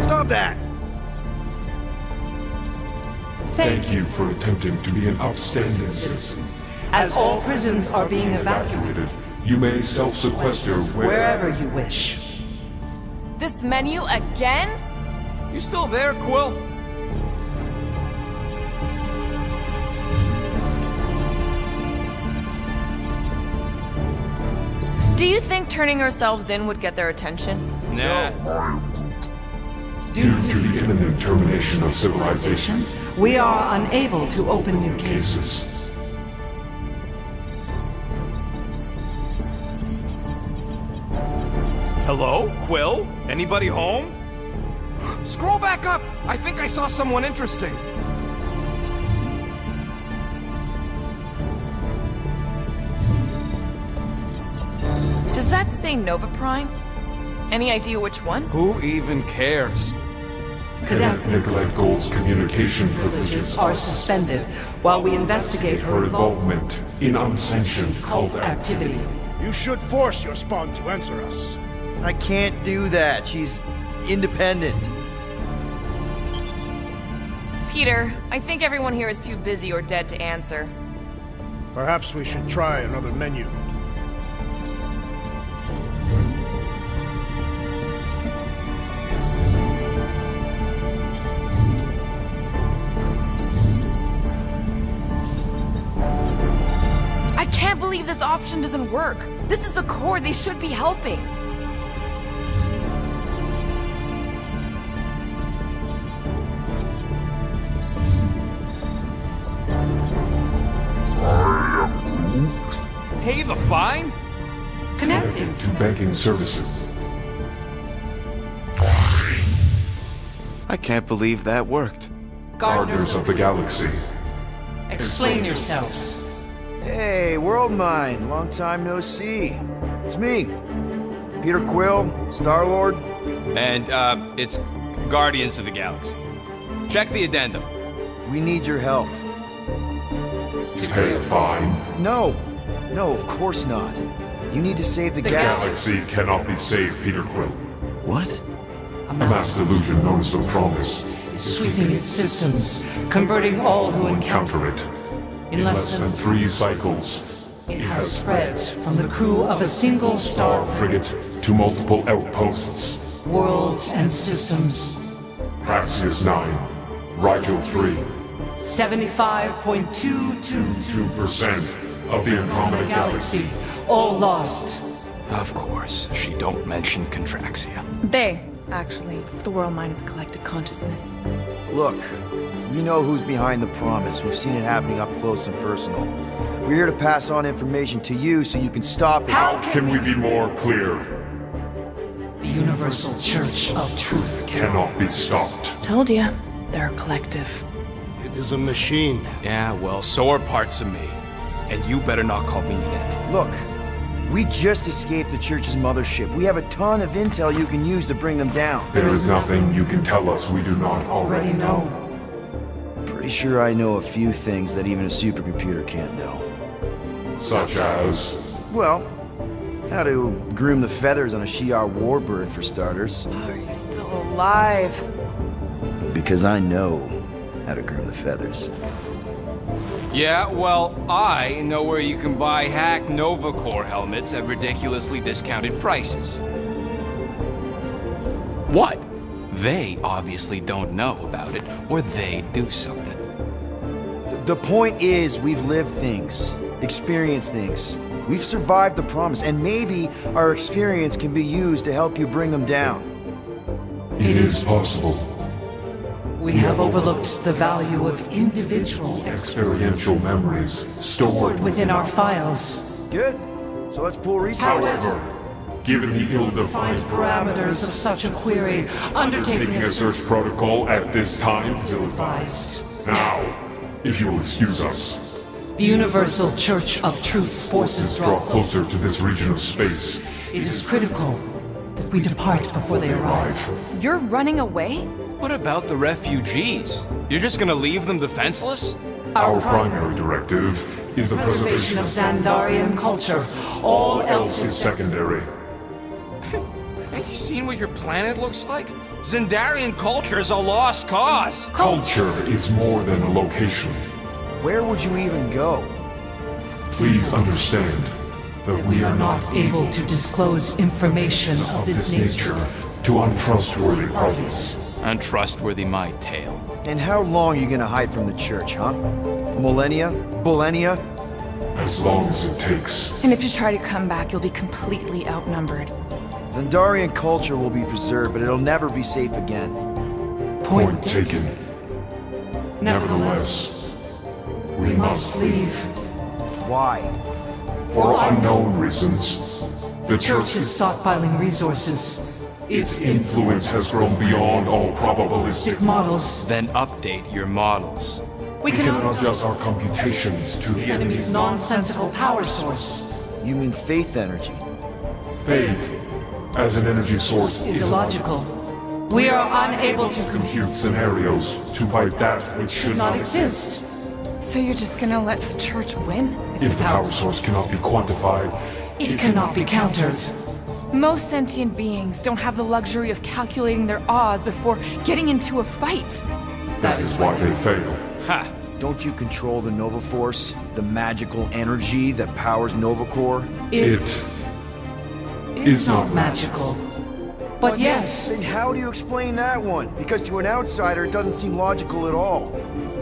Stop that! Thank you for attempting to be an upstanding citizen. As all prisons are being evacuated, You may self-sequester wherever you wish. This menu again? You still there, Quill? Do you think turning ourselves in would get their attention? Nah. Due to the imminent termination of civilization, We are unable to open new cases. cases. Hello, Quill? Anybody home? Scroll back up! I think I saw someone interesting. Does that say Nova Prime? Any idea which one? Who even cares? Cadet Nicolette Gold's communication privileges Are suspended while we investigate her involvement in unsanctioned cult activity. You should force your spawn to answer us. I can't do that. She's independent. Peter, I think everyone here is too busy or dead to answer. Perhaps we should try another menu. I can't believe this option doesn't work. This is the core, they should be helping. Pay the fine? connected to banking services. I can't believe that worked. Gardeners of the Galaxy. Explain yourselves. Hey, World Mind. Long time no see. It's me. Peter Quill, Star-Lord. And, it's Guardians of the Galaxy. Check the addendum. We need your help. To pay a fine. No, of course not. You need to save the Galaxy cannot be saved, Peter Quill. What? A mass delusion known as the Promise Sweeping its systems, converting all who encounter it. In Less than 3 cycles, it has spread from the crew of a single star frigate to multiple outposts. worlds and systems. Praxius 9, Rigel 3, 75.222% 2% of the Andromeda Galaxy. all lost. Of course, she don't mention Contraxia. They, actually. The world mind is a collective consciousness. Look, we know who's behind the Promise. We've seen it happening up close and personal. We're here to pass on information to you so you can stop it. How Can we be more clear? the Universal Church of Truth Cannot be stopped. Told ya. They're a collective. It is a machine. Yeah, well, so are parts of me. And you better not call me in it. Look, we just escaped the Church's mothership. We have a ton of intel you can use to bring them down. There is nothing you can tell us we do not already already know. Pretty sure I know a few things that even a supercomputer can't know. Such as... Well, how to groom the feathers on a Shi'ar warbird, for starters. Are you still alive? Because I know how to groom the feathers. Yeah, well, I know where you can buy hack Nova Core helmets at ridiculously discounted prices. What? They obviously don't know about it, or they do something. The point is, we've lived things, experienced things. We've survived the Promise, and maybe our experience can be used to help you bring them down. It is possible. We have overlooked the value of individual Experiential memories stored within our files. Good. So let's pool resources. However, given the ill-defined Parameters of such a query, undertaking taking a search protocol at this time is ill-advised. Now, if you will excuse us, The Universal Church of Truth's forces draw closer to this region of space. It is critical that we depart before they arrive. You're running away? What about the refugees? You're just gonna leave them defenseless? Our primary directive is the Preservation of Xandarian culture. All else is is secondary. you seen what your planet looks like? Zendarian culture is a lost cause. Culture is more than a location. Where would you even go? Please understand that We are not able to disclose information of this nature to untrustworthy parties. parties. Untrustworthy my tale. And how long are you gonna hide from the church, huh? Millennia? Millennia? As long as it takes. And if you try to come back, you'll be completely outnumbered. Zendarian culture will be preserved, but it'll never be safe again. Point taken. Nevertheless, we must leave. Why? For unknown reasons. The Church church is stockpiling resources. its influence has grown beyond all probabilistic. Models. Then update your models. We We cannot adjust our computations to the enemy's nonsensical power source You mean faith energy? faith as an energy source is is illogical. We are unable to compute scenarios to fight that which should not exist. So you're just gonna let the church win? If the power source cannot be quantified, It cannot be countered. Most sentient beings don't have the luxury of calculating their odds before getting into a fight. that is why they fail. Ha! Don't you control the Nova Force? The magical energy that powers Nova Core? It is not magical. But yes, Then how do you explain that one? Because to an outsider, it doesn't seem logical at all.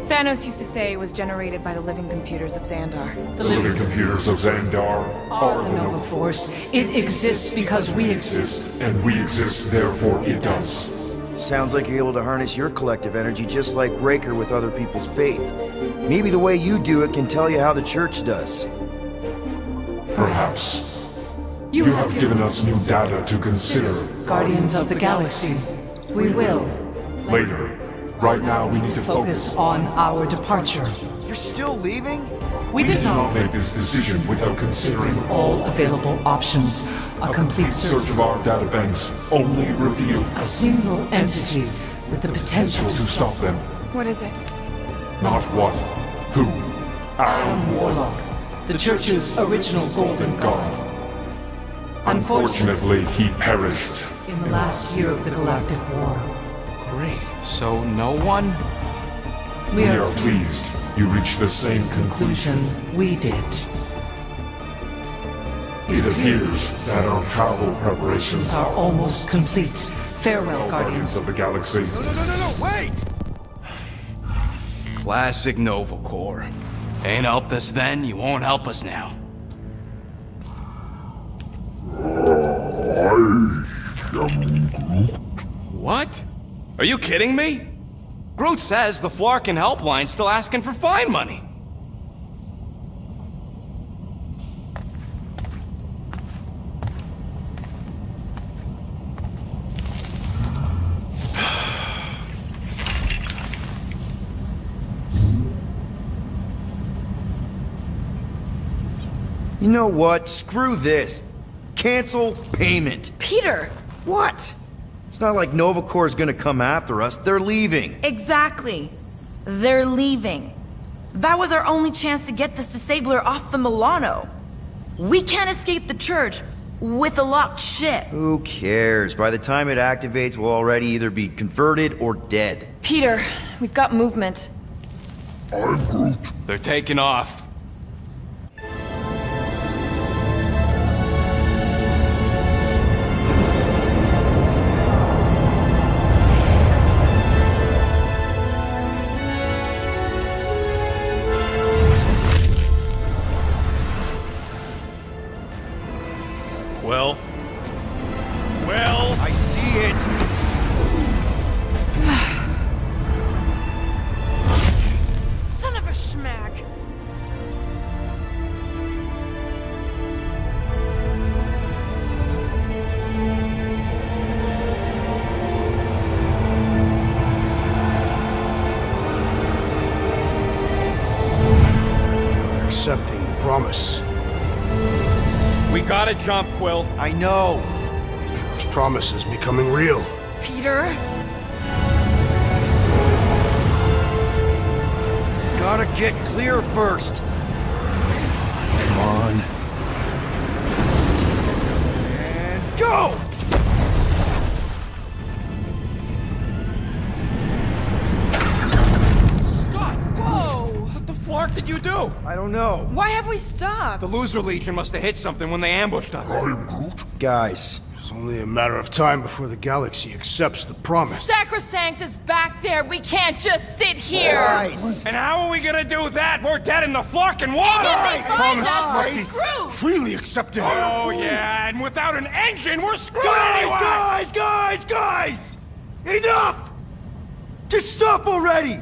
Thanos used to say it was generated by the living computers of Xandar. the living computers of Xandar are the Nova Force. It exists because we exist. and we exist, therefore it does. Sounds like you're able to harness your collective energy just like Raker with other people's faith. Maybe the way you do it can tell you how the church does. Perhaps. You have given us new data to consider. Guardians of the Galaxy. We will Later. Right now we need to focus on our departure. You're still leaving? We We did do not not make this decision without considering all available options. A complete search search of our databanks only revealed a single entity with the potential to stop them. What is it? Not what, who, Adam Warlock, the Church's original Golden God. Unfortunately, he perished. In the last year of the Galactic War, Great. So no one? we We are are pleased you reached the same conclusion. conclusion we did. It appears that our travel preparations Are almost complete. Farewell, Guardians Guardians. of the Galaxy. No, wait! Classic Nova Core. Ain't helped us then, you won't help us now. What? Are you kidding me? Groot says the Flarkin helpline's still asking for fine money. You know what? Screw this. Cancel payment. Peter! What? It's not like Nova Corps is gonna come after us. They're leaving. Exactly. They're leaving. That was our only chance to get this disabler off the Milano. We can't escape the church with a locked ship. Who cares? By the time it activates, we'll already either be converted or dead. Peter, we've got movement. They're taking off. Quill? Quill? I see it. Son of a schmack! You're accepting the promise. We gotta jump, Quill. I know. Peter's promise is becoming real. Peter? Gotta get clear first. Come on. And go! did you do? I don't know. Why have we stopped? The Loser Legion must have hit something when they ambushed us. Guys, It's only a matter of time before the galaxy accepts the promise. Sacrosanct is back there. We can't just sit here. guys. And how are we gonna do that? We're dead in the fucking water! If they find Promise us, must we're be screwed. freely accepted. Oh yeah, and without an engine, we're screwed anyway! Guys! Enough! Just stop already!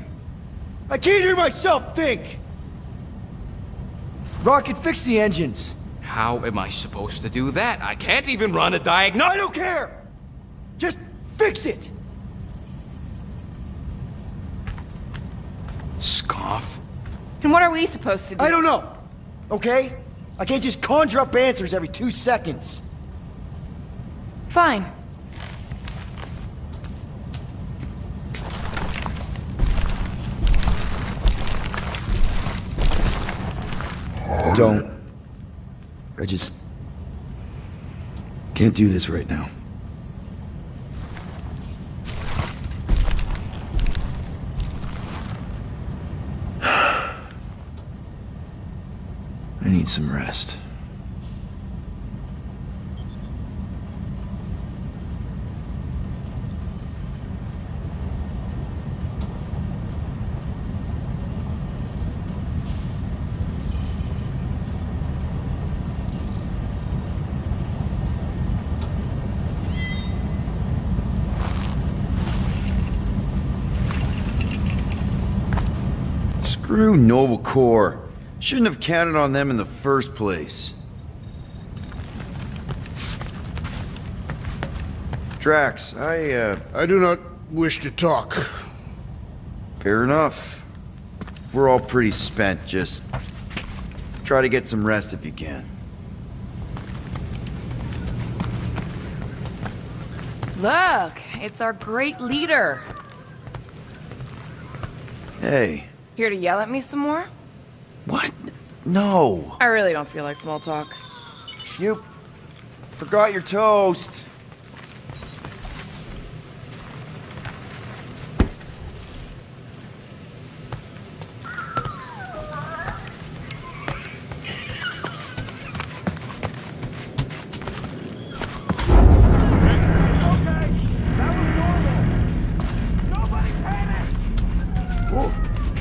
I can't hear myself think! Rocket, fix the engines. How am I supposed to do that? I can't even run a diagnostic. I don't care! Just fix it! Scoff. And what are we supposed to do? I don't know, okay? I can't just conjure up answers every 2 seconds. Fine. Don't. I just can't do this right now. I need some rest. Screw Nova Corps. Shouldn't have counted on them in the first place. Drax, I do not wish to talk. fair enough. We're all pretty spent, just try to get some rest if you can. Look, it's our great leader. Hey, Here to yell at me some more? what? No. I really don't feel like small talk. You forgot your toast.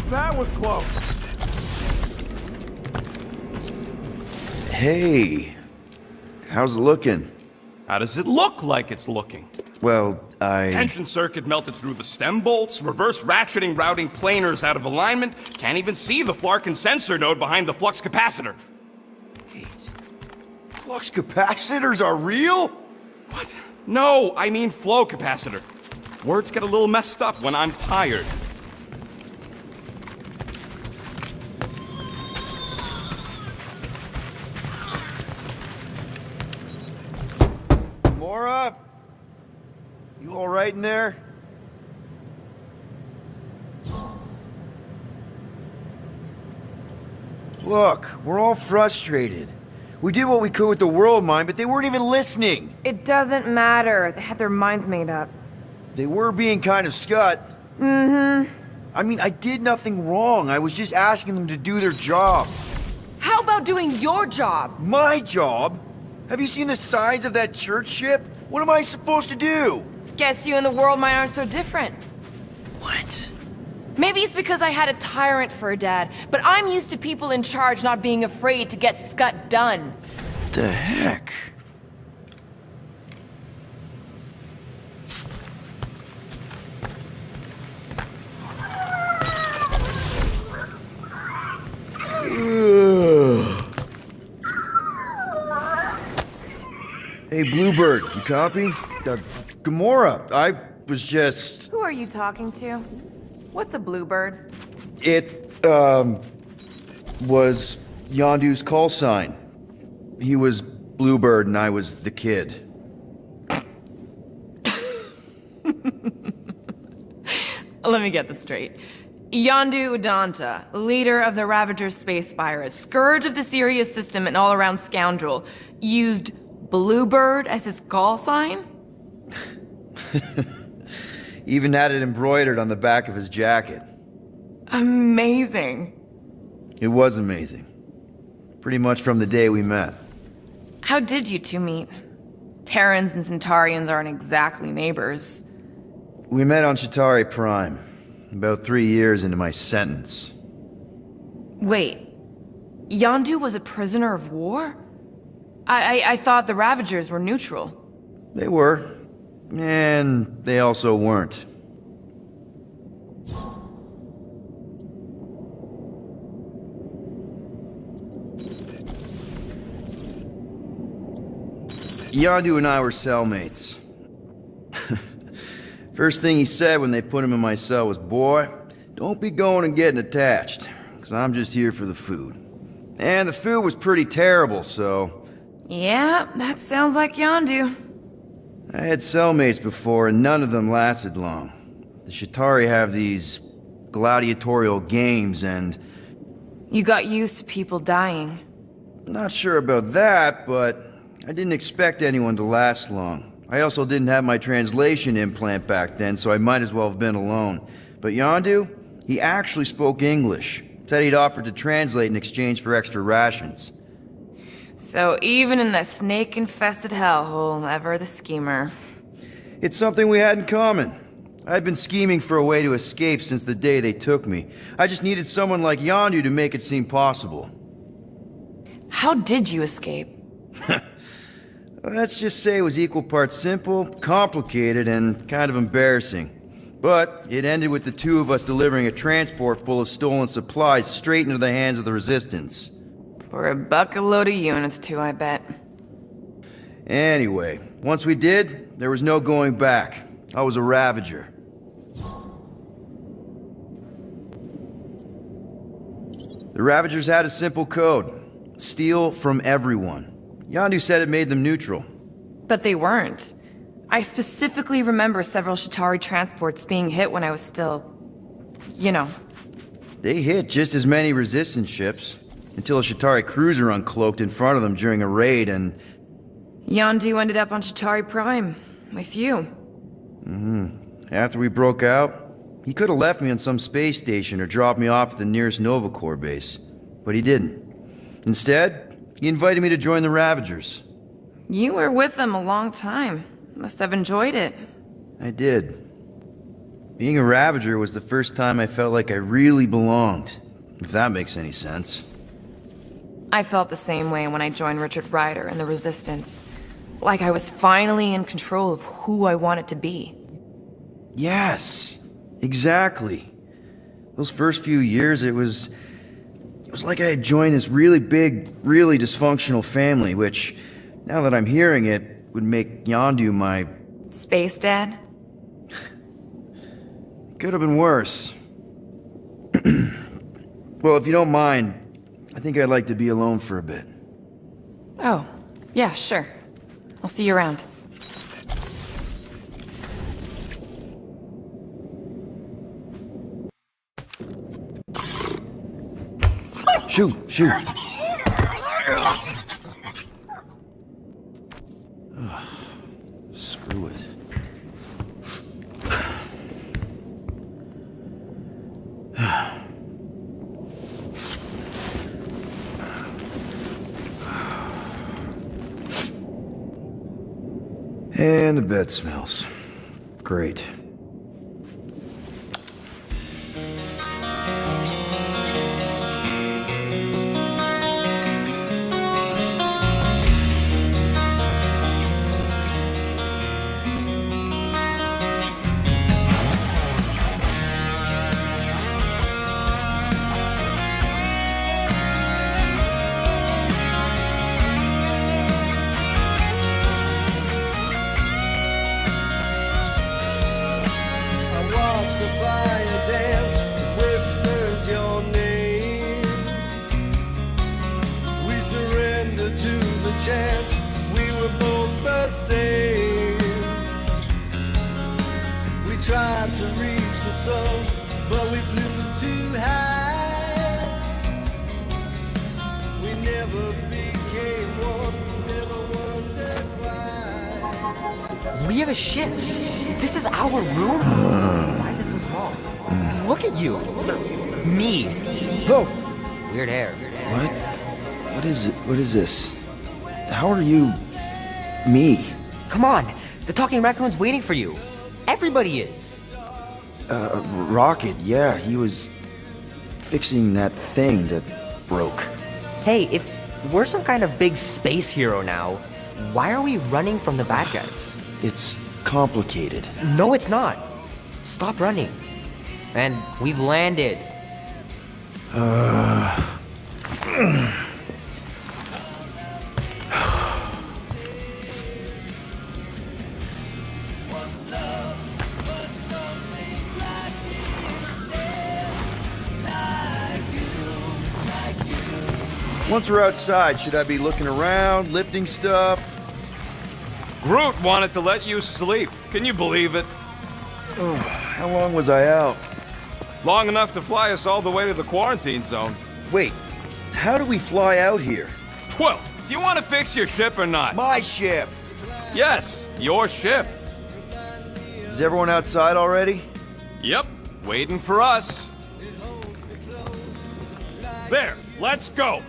That was close. Hey, how's it looking? How does it look like it's looking? Well, Tension circuit melted through the stem bolts, reverse ratcheting routing planers out of alignment, can't even see the Flarkin sensor node behind the flux capacitor. Flux capacitors are real? What? No, I mean flow capacitor. Words get a little messed up when I'm tired. Mora? You alright in there? Look, we're all frustrated. We did what we could with the world mind, but they weren't even listening. It doesn't matter. They had their minds made up. They were being kind of scut. Mm-hmm. I mean, I did nothing wrong. I was just asking them to do their job. How about doing your job? My job? Have you seen the size of that church ship? What am I supposed to do? Guess you and the world mind aren't so different. What? Maybe it's because I had a tyrant for a dad, but I'm used to people in charge not being afraid to get scut done. The heck? Hey, Bluebird, you copy? Gamora, I was just... Who are you talking to? What's a bluebird? It, was Yondu's call sign. He was Bluebird and I was the kid. Let me get this straight. Yondu Udanta, leader of the Ravager space spires, scourge of the Sirius system and all-around scoundrel, used Bluebird as his call sign? Even had it embroidered on the back of his jacket. Amazing. It was amazing. Pretty much from the day we met. How did you two meet? Terrans and Centaurians aren't exactly neighbors. We met on Chitauri Prime, about 3 years into my sentence. Wait, Yondu was a prisoner of war? I thought the Ravagers were neutral. They were, and they also weren't. Yondu and I were cellmates. First thing he said when they put him in my cell was, "Boy, don't be going and getting attached, because I'm just here for the food." And the food was pretty terrible, so... Yeah, that sounds like Yondu. I had cellmates before, and none of them lasted long. The Chitauri have these gladiatorial games, and... You got used to people dying. Not sure about that, but I didn't expect anyone to last long. I also didn't have my translation implant back then, so I might as well have been alone. But Yondu, he actually spoke English. Said he'd offered to translate in exchange for extra rations. So even in that snake-infested hellhole, ever the schemer. It's something we had in common. I'd been scheming for a way to escape since the day they took me. I just needed someone like Yondu to make it seem possible. How did you escape? Let's just say it was equal parts simple, complicated, and kind of embarrassing. But it ended with the two of us delivering a transport full of stolen supplies straight into the hands of the Resistance. For a bucket load of units too, I bet. Anyway, once we did, there was no going back. I was a Ravager. The Ravagers had a simple code. Steal from everyone. Yondu said it made them neutral. But they weren't. I specifically remember several Chitauri transports being hit when I was still... you know. They hit just as many Resistance ships, until a Chitauri cruiser uncloaked in front of them during a raid and... Yondu ended up on Chitauri Prime, with you. After we broke out, he could have left me on some space station or dropped me off at the nearest Nova Corps base. But he didn't. Instead, he invited me to join the Ravagers. You were with them a long time. Must have enjoyed it. I did. Being a Ravager was the first time I felt like I really belonged, if that makes any sense. I felt the same way when I joined Richard Ryder and the Resistance. Like I was finally in control of who I wanted to be. Yes, exactly. Those first few years, it was like I had joined this really big, really dysfunctional family, which, now that I'm hearing it, would make Yondu my... Space Dad? Could have been worse. Well, if you don't mind, I think I'd like to be alone for a bit. Oh, yeah, sure. I'll see you around. Shoot, shoot. Screw it. And the bed smells. Great. Tried to reach the sun, but we flew too high. We never became one, never wondered why. We have a ship. This is our room? Why is it so small? Look at you. Me. Oh, Weird hair. What? What is this? How are you... me? Come on, the talking raccoon's waiting for you. Everybody is. Rocket, yeah, he was fixing that thing that broke. Hey, if we're some kind of big space hero now, why are we running from the bad guys? It's complicated. No, it's not. Stop running. And we've landed. Once we're outside, should I be looking around, lifting stuff? Groot wanted to let you sleep. Can you believe it? How long was I out? Long enough to fly us all the way to the quarantine zone. Wait, how do we fly out here? Quill, do you want to fix your ship or not? My ship! Yes, your ship. Is everyone outside already? Yep, waiting for us. There, let's go.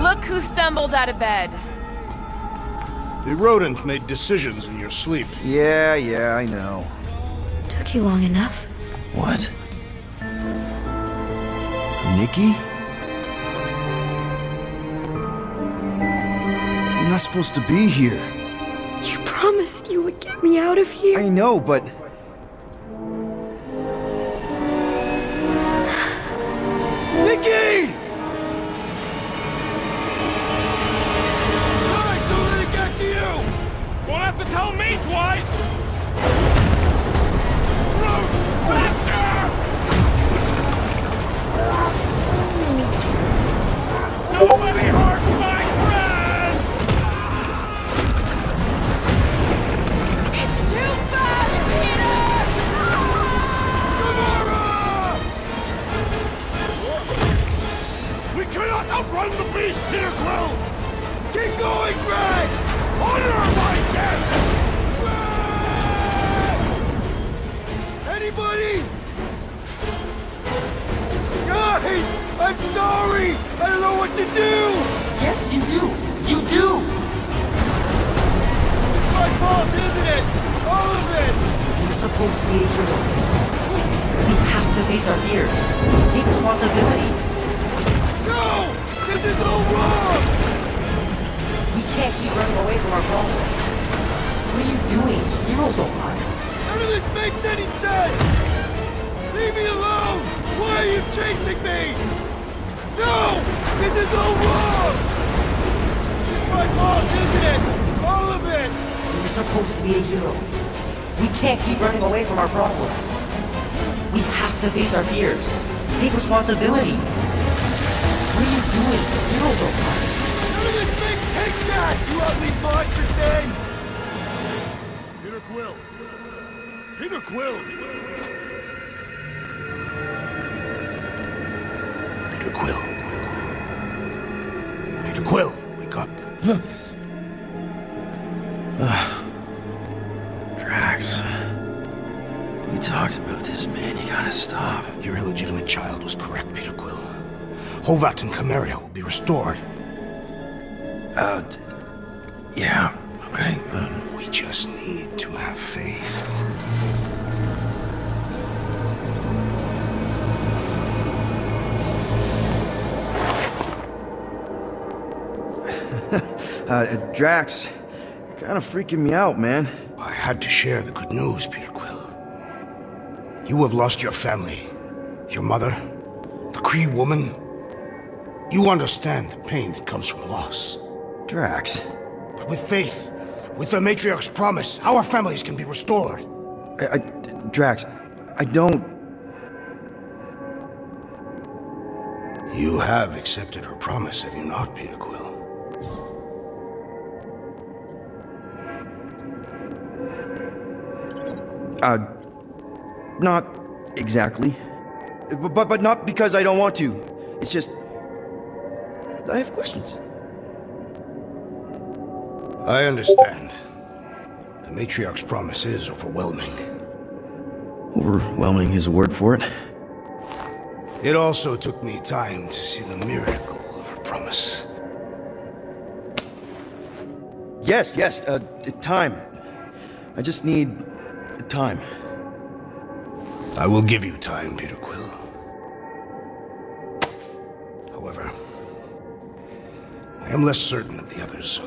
Look who stumbled out of bed. The rodent made decisions in your sleep. Yeah, I know. Took you long enough. What? Nikki? You're not supposed to be here. You promised you would get me out of here. I know, but... Nikki! Guys, don't let it get to you! Won't have to tell me twice! Groot, faster! Nobody hurts my friend! It's too fast, Peter! We cannot outrun the beast, Peter Quill! Keep going, Drax! Honor my death! Anybody? Guys, I'm sorry! I don't know what to do! Yes, you do. You do. It's my fault, isn't it? All of it! We're supposed to be a hero. We have to face our fears. Take responsibility. No! This is all wrong! We can't keep running away from our problems. What are you doing? Heroes don't run. None of this makes any sense! Leave me alone! Why are you chasing me? No! This is all wrong! It's my fault, isn't it? All of it! We're supposed to be a hero. We can't keep running away from our problems. We have to face our fears. Take responsibility. What are you doing? Heroes don't run. None of this makes take that, you ugly monster thing! Peter Quill! Peter Quill! Peter Quill. Peter Quill, wake up. Drax. We talked about this, man. You gotta stop. Your illegitimate child was correct, Peter Quill. Hovat and Cameria will be restored. Yeah, okay. We just need to have faith. Drax, you're kind of freaking me out, man. I had to share the good news, Peter Quill. You have lost your family, your mother, the Kree woman. You understand the pain that comes from loss. Drax. But with faith, with the Matriarch's promise, our families can be restored. Drax, I don't... You have accepted her promise, have you not, Peter Quill? Not exactly. But not because I don't want to. It's just... I have questions. I understand. The matriarch's promise is overwhelming. Overwhelming is a word for it. It also took me time to see the miracle of her promise. Yes, time. I just need time. I will give you time, Peter Quill. However, I am less certain of the others.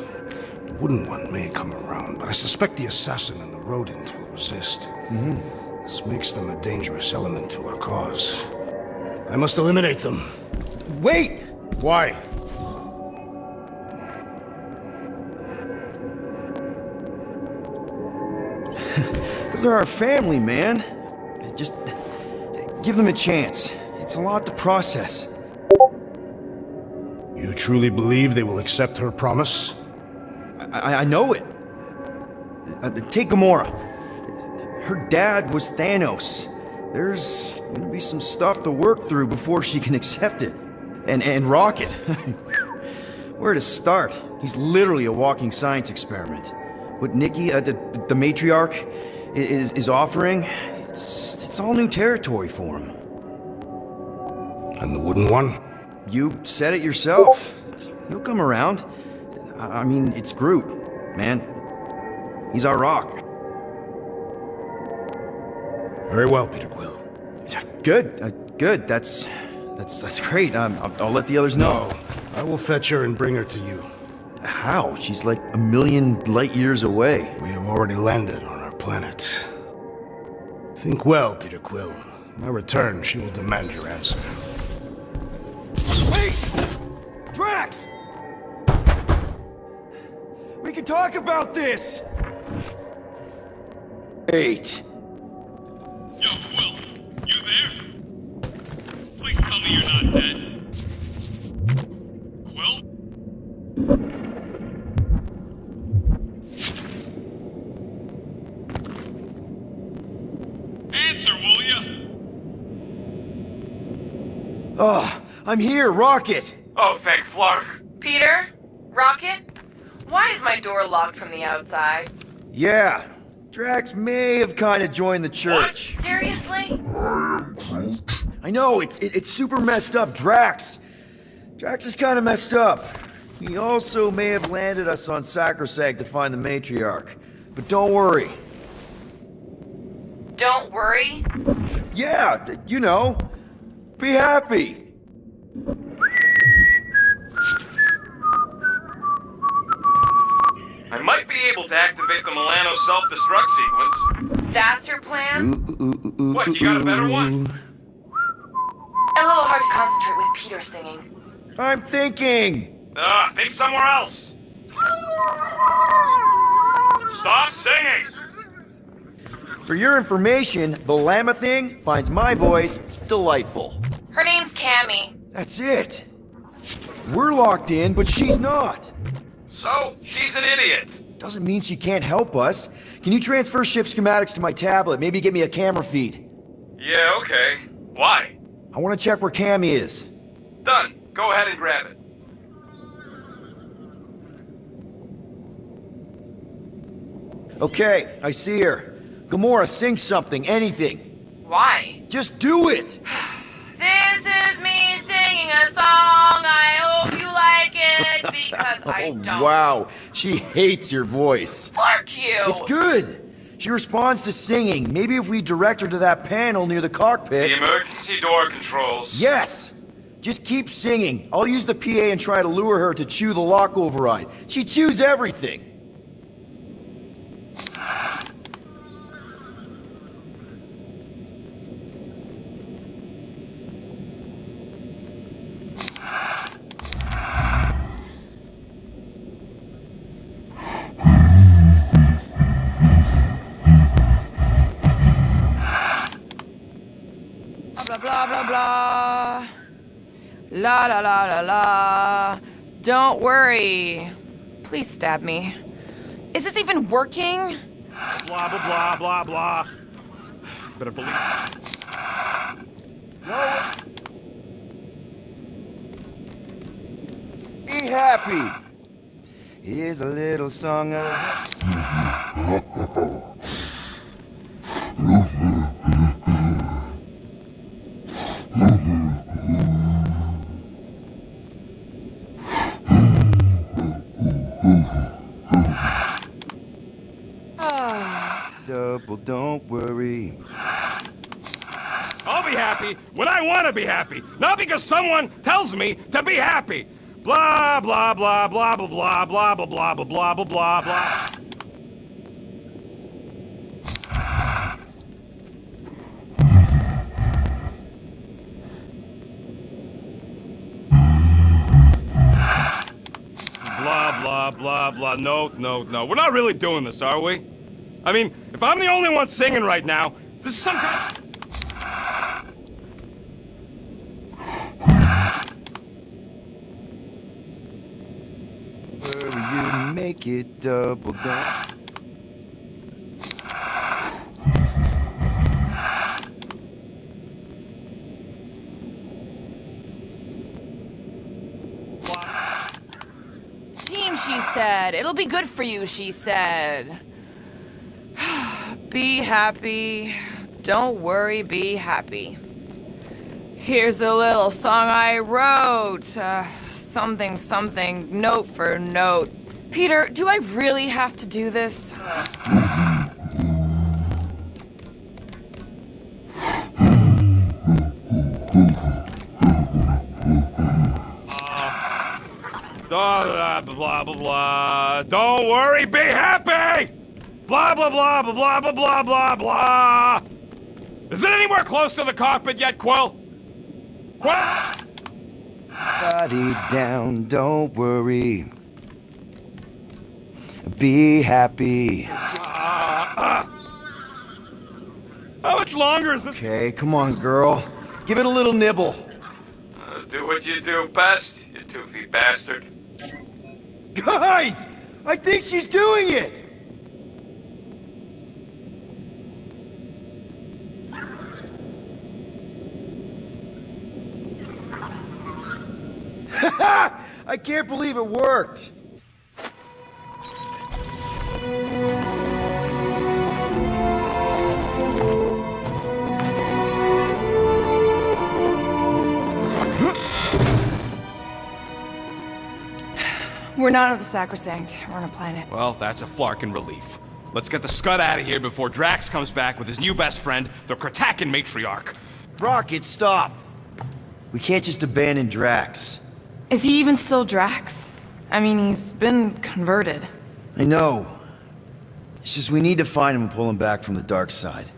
The Wooden One may come around, but I suspect the assassin and the rodent will resist. This makes them a dangerous element to our cause. I must eliminate them. Wait! Why? Because they're our family, man. Just give them a chance. It's a lot to process. You truly believe they will accept her promise? I know it. Take Gamora. Her dad was Thanos. There's gonna be some stuff to work through before she can accept it. And Rocket. Where to start? He's literally a walking science experiment. What Nikki, the matriarch, is offering, it's all new territory for him. And the Wooden One? You said it yourself. He'll come around. I mean, it's Groot, man. He's our rock. Very well, Peter Quill. Good. That's great. I'll let the others know. No, I will fetch her and bring her to you. How? She's like a million light years away. We have already landed on our planet. Think well, Peter Quill. On my return, she will demand your answer. Wait! Drax! We can talk about this! Wait. Yo, Quill, you there? Please tell me you're not dead. Quill? Answer, will ya? Oh, I'm here, Rocket! Oh, thank Flark. Peter? Rocket? Why is my door locked from the outside? Yeah, Drax may have kind of joined the church. Seriously? I know, it's super messed up, Drax. Drax is kind of messed up. He also may have landed us on Sacrosanct to find the matriarch. But don't worry. Don't worry? Yeah, you know, be happy. I might be able to activate the Milano self-destruct sequence. That's your plan? What, you got a better one? A little hard to concentrate with Peter singing. I'm thinking. Think somewhere else. Stop singing! For your information, the llama thing finds my voice delightful. Her name's Cammy. That's it. We're locked in, but she's not. So, she's an idiot. Doesn't mean she can't help us. Can you transfer ship schematics to my tablet? Maybe get me a camera feed. Yeah, okay. Why? I want to check where Cammy is. Done. Go ahead and grab it. Okay, I see her. Gamora, sing something, anything. Why? Just do it! This is me singing a song. I hope you like it because I don't. Wow, she hates your voice. Fuck you. It's good. She responds to singing. Maybe if we direct her to that panel near the cockpit. The emergency door controls. Yes! Just keep singing. I'll use the PA and try to lure her to chew the lock override. She chews everything. Blah, blah, blah, blah. La, la, la, la, la. Don't worry. Please stab me. Is this even working? Blah, blah, blah, blah, blah. Better believe Be happy. Here's a little song of... Double, don't worry. I'll be happy when I want to be happy, not because someone tells me to be happy. Blah, blah, blah, blah, blah, blah, blah, blah, blah, blah, blah, blah, blah, blah. Blah, blah, blah, blah. No, no, no. We're not really doing this, are we? I mean, if I'm the only one singing right now, this is some kind of... You make it double down. Team, she said. It'll be good for you, she said. Be happy. Don't worry, be happy. Here's a little song I wrote. Something, something, note for note. Peter, do I really have to do this? Blah, blah, blah, blah. Don't worry, be happy! Blah, blah, blah, blah, blah, blah, blah, blah, blah. Is it anywhere close to the cockpit yet, Quill? Quill? Body down, don't worry. Be happy. How much longer is this? Okay, come on, girl. Give it a little nibble. Do what you do best, you toothy bastard. Guys! I think she's doing it! I can't believe it worked! We're not on the Sacrosanct. We're on a planet. Well, that's a flarkin' relief. Let's get the scud out of here before Drax comes back with his new best friend, the Kratakan matriarch. Rocket, stop! We can't just abandon Drax. Is he even still Drax? I mean, he's been converted. I know. It's just we need to find him and pull him back from the dark side.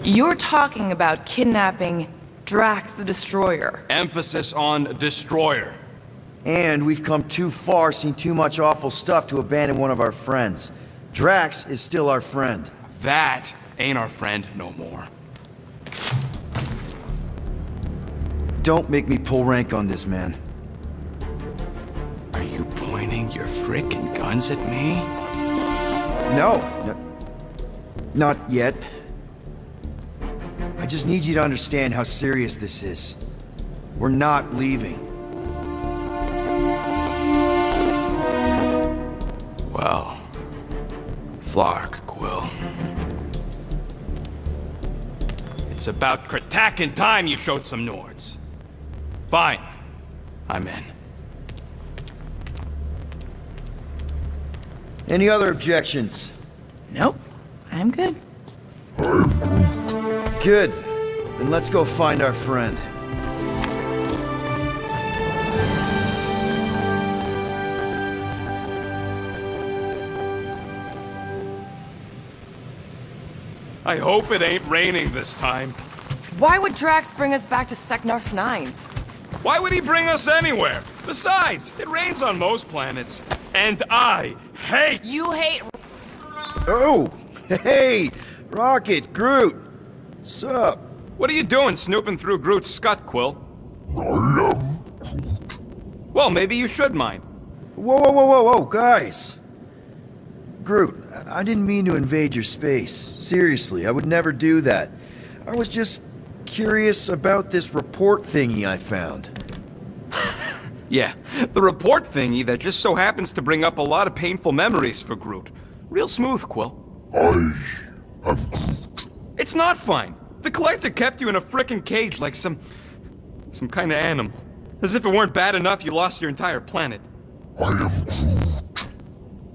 You're talking about kidnapping Drax the Destroyer. Emphasis on destroyer. And we've come too far, seen too much awful stuff to abandon one of our friends. Drax is still our friend. That ain't our friend no more. Don't make me pull rank on this, man. Are you pointing your frickin' guns at me? No, not yet. I just need you to understand how serious this is. We're not leaving. Well, Flark, Quill. It's about Kratakan time you showed some Nords. Fine. I'm in. Any other objections? Nope. I'm good. Good. Then let's go find our friend. I hope it ain't raining this time. Why would Drax bring us back to Seknarf 9? Why would he bring us anywhere? Besides, it rains on most planets. And I hate... You hate... Oh! Hey! Rocket, Groot! Sup? What are you doing snooping through Groot's scut, Quill? I am Groot. Well, maybe you should mind. Whoa, guys! Groot, I didn't mean to invade your space. Seriously, I would never do that. I was just curious about this report thingy I found. Yeah, the report thingy that just so happens to bring up a lot of painful memories for Groot. Real smooth, Quill. I am Groot. It's not fine. The Collector kept you in a frickin' cage like some kind of animal. As if it weren't bad enough you lost your entire planet. I am Groot.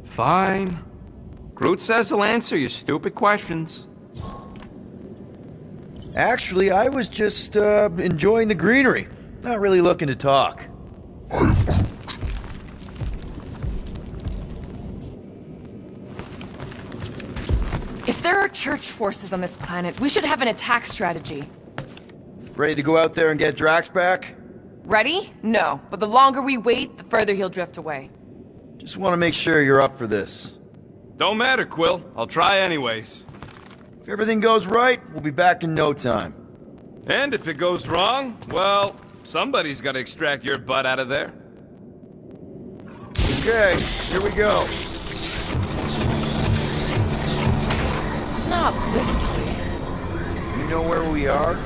Fine. Groot says he'll answer your stupid questions. Actually, I was just, enjoying the greenery. Not really looking to talk. I am Groot. If there are church forces on this planet, we should have an attack strategy. Ready to go out there and get Drax back? Ready? No, but the longer we wait, the further he'll drift away. Just want to make sure you're up for this. Don't matter, Quill. I'll try anyways. If everything goes right, we'll be back in no time. And if it goes wrong, well, somebody's got to extract your butt out of there. Okay, here we go. Not this place. You know where we are?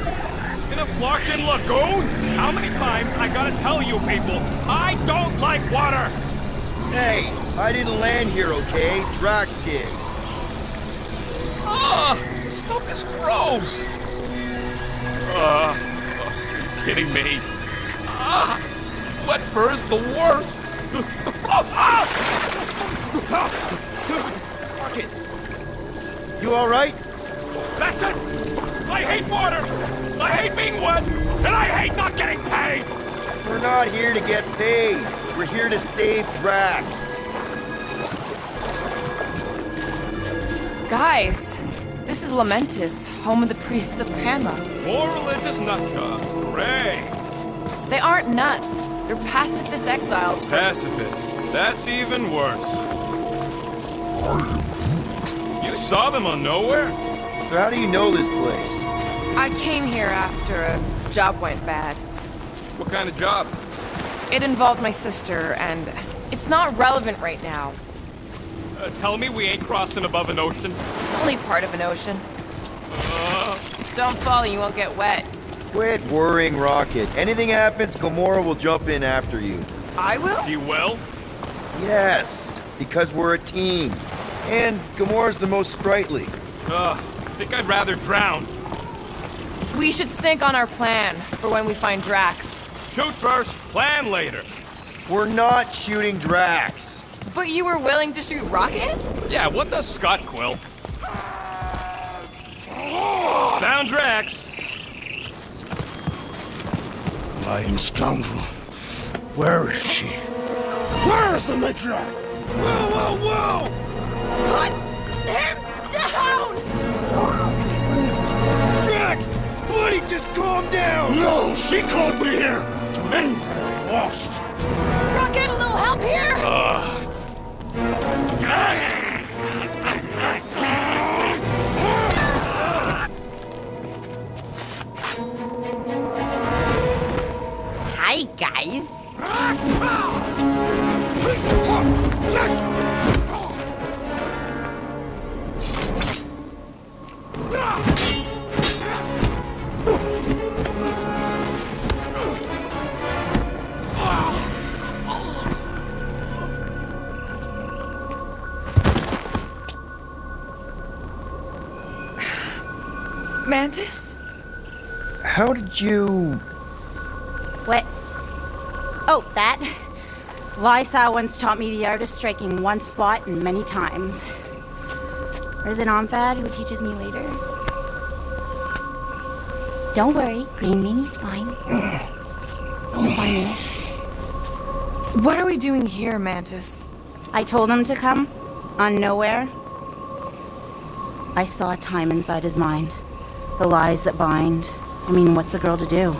In a Flarkin lagoon? How many times I gotta tell you people, I don't like water! Hey, I didn't land here, okay? Drax did. This stuff is gross! You're kidding me. Wet fur is the worst! Rocket! You alright? That's it! I hate water! I hate being wet! And I hate not getting paid! We're not here to get paid. We're here to save Drax. Guys, this is Lamentus, home of the priests of Pama. More religious nutjobs. Great! They aren't nuts. They're pacifist exiles from... Pacifists. That's even worse. You saw them on Nowhere? So how do you know this place? I came here after a job went bad. What kind of job? It involved my sister, and it's not relevant right now. Tell me we ain't crossing above an ocean. Only part of an ocean. Don't fall, you won't get wet. Quit worrying, Rocket. Anything happens, Gamora will jump in after you. I will? You will? Yes, because we're a team. And Gamora's the most sprightly. I think I'd rather drown. We should sync on our plan for when we find Drax. Shoot first, plan later. We're not shooting Drax. But you were willing to shoot Rocket? Yeah, what the Scott, Quill? Down Drax. Lying scoundrel. Where is she? Where's the matriarch? Whoa! Put him down! Drax! Buddy, just calm down! No, she called me here. Men very lost. Rocket, a little help here? Hi, guys. Mantis? How did you... What? Oh, that? Lysa once taught me the art of striking one spot and many times. There's an Omphad who teaches me later. Don't worry, Green Meanie's fine. You'll find me. What are we doing here, Mantis? I told him to come, on Nowhere. I saw time inside his mind. The lies that bind. I mean, what's a girl to do?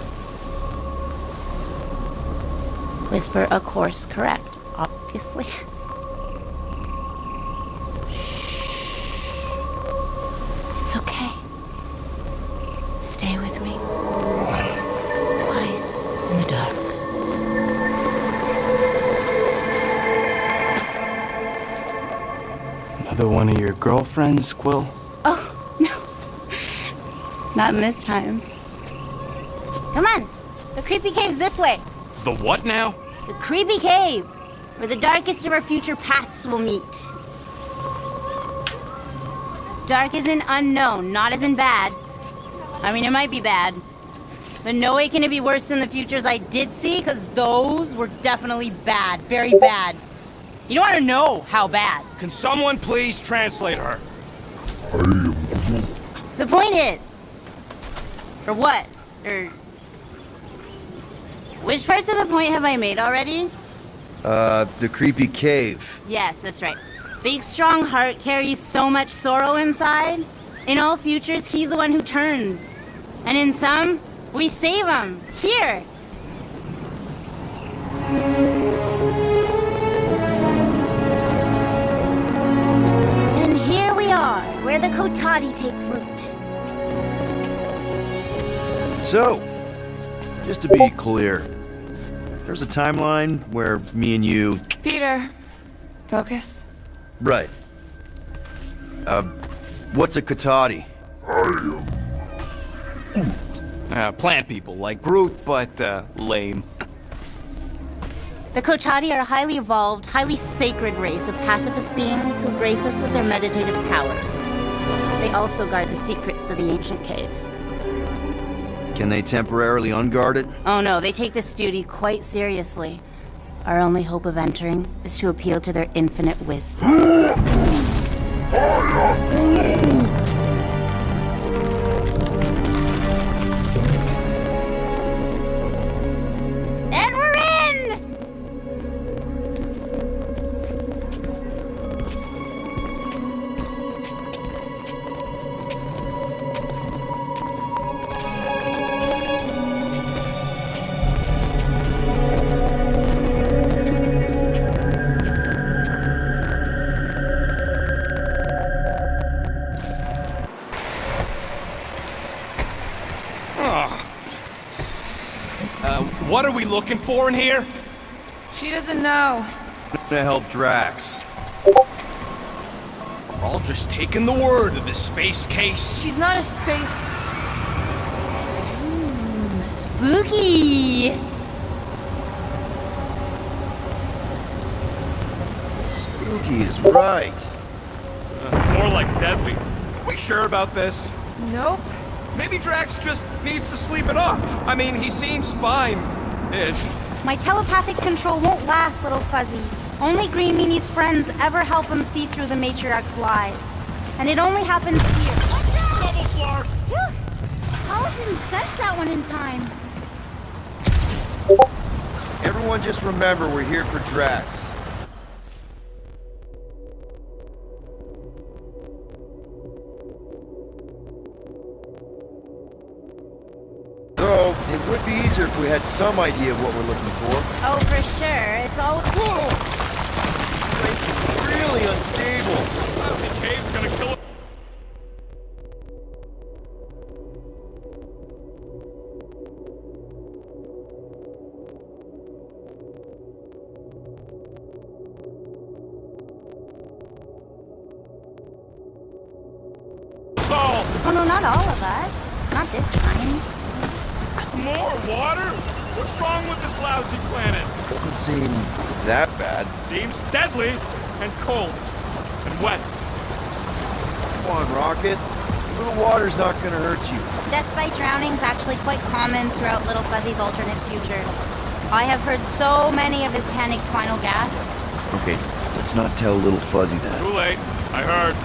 Whisper a course correct, obviously. Shh. It's okay. Stay with me. Quiet in the dark. Another one of your girlfriends, Quill? Oh, no. Not in this time. Come on. The creepy cave's this way. The what now? The creepy cave, where the darkest of our future paths will meet. Dark as in unknown, not as in bad. I mean, it might be bad. But no way can it be worse than the futures I did see, because those were definitely bad. Very bad. You don't want to know how bad. Can someone please translate her? The point is, or was, or... Which parts of the point have I made already? The creepy cave. Yes, that's right. Big, strong heart carries so much sorrow inside. In all futures, he's the one who turns. And in some, we save him. Here! And here we are, where the Kotati take fruit. So, just to be clear, there's a timeline where me and you... Peter, focus. Right. What's a Kotati? Plant people, like Groot, but, lame. The Kotati are a highly evolved, highly sacred race of pacifist beings who grace us with their meditative powers. They also guard the secrets of the ancient cave. Can they temporarily unguard it? Oh no, they take this duty quite seriously. Our only hope of entering is to appeal to their infinite wisdom. And we're in! What are we looking for in here? She doesn't know. To help Drax. We're all just taking the word of this space case. She's not a space... Ooh, spooky! Spooky is right. More like deadly. Are we sure about this? Nope. Maybe Drax just needs to sleep it off. I mean, he seems fine-ish. My telepathic control won't last, little Fuzzy. Only Green Meanie's friends ever help him see through the Matriarch's lies. And it only happens here. Double flar! Alice didn't sense that one in time. Everyone just remember we're here for Drax. So, it would be easier if we had some idea of what we're looking for. Oh, for sure. It's all cool. This place is really unstable. Lousy cave's gonna kill us. Oh, no, not all of us. Not this time. More water? What's wrong with this lousy planet? Doesn't seem that bad. Seems deadly and cold and wet. Come on, Rocket. A little water's not gonna hurt you. Death by drowning is actually quite common throughout Little Fuzzy's alternate futures. I have heard so many of his panicked final gasps. Okay, let's not tell Little Fuzzy that. Too late. I heard.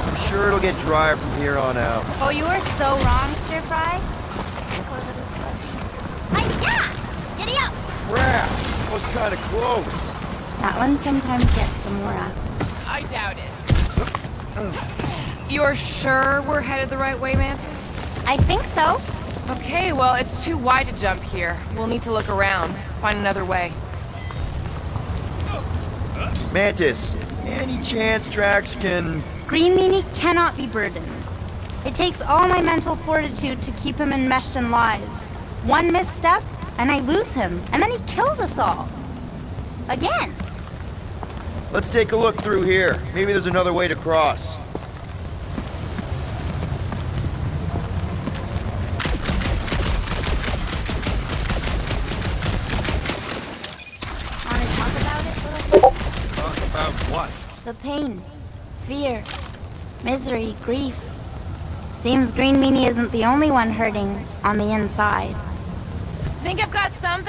I'm sure it'll get drier from here on out. Oh, you are so wrong, Stir Fry. Poor Little Fuzzy. Hi-ya! Giddy up! Crap! That was kind of close. That one sometimes gets Gamora. I doubt it. You're sure we're headed the right way, Mantis? I think so. Okay, well, it's too wide to jump here. We'll need to look around, find another way. Mantis, any chance Drax can... Green Meanie cannot be burdened. It takes all my mental fortitude to keep him enmeshed in lies. One misstep, and I lose him, and then he kills us all. Again. Let's take a look through here. Maybe there's another way to cross. Want to talk about it, little? Talk about what? The pain, fear, misery, grief. Seems Green Meanie isn't the only one hurting on the inside. Think I've got something?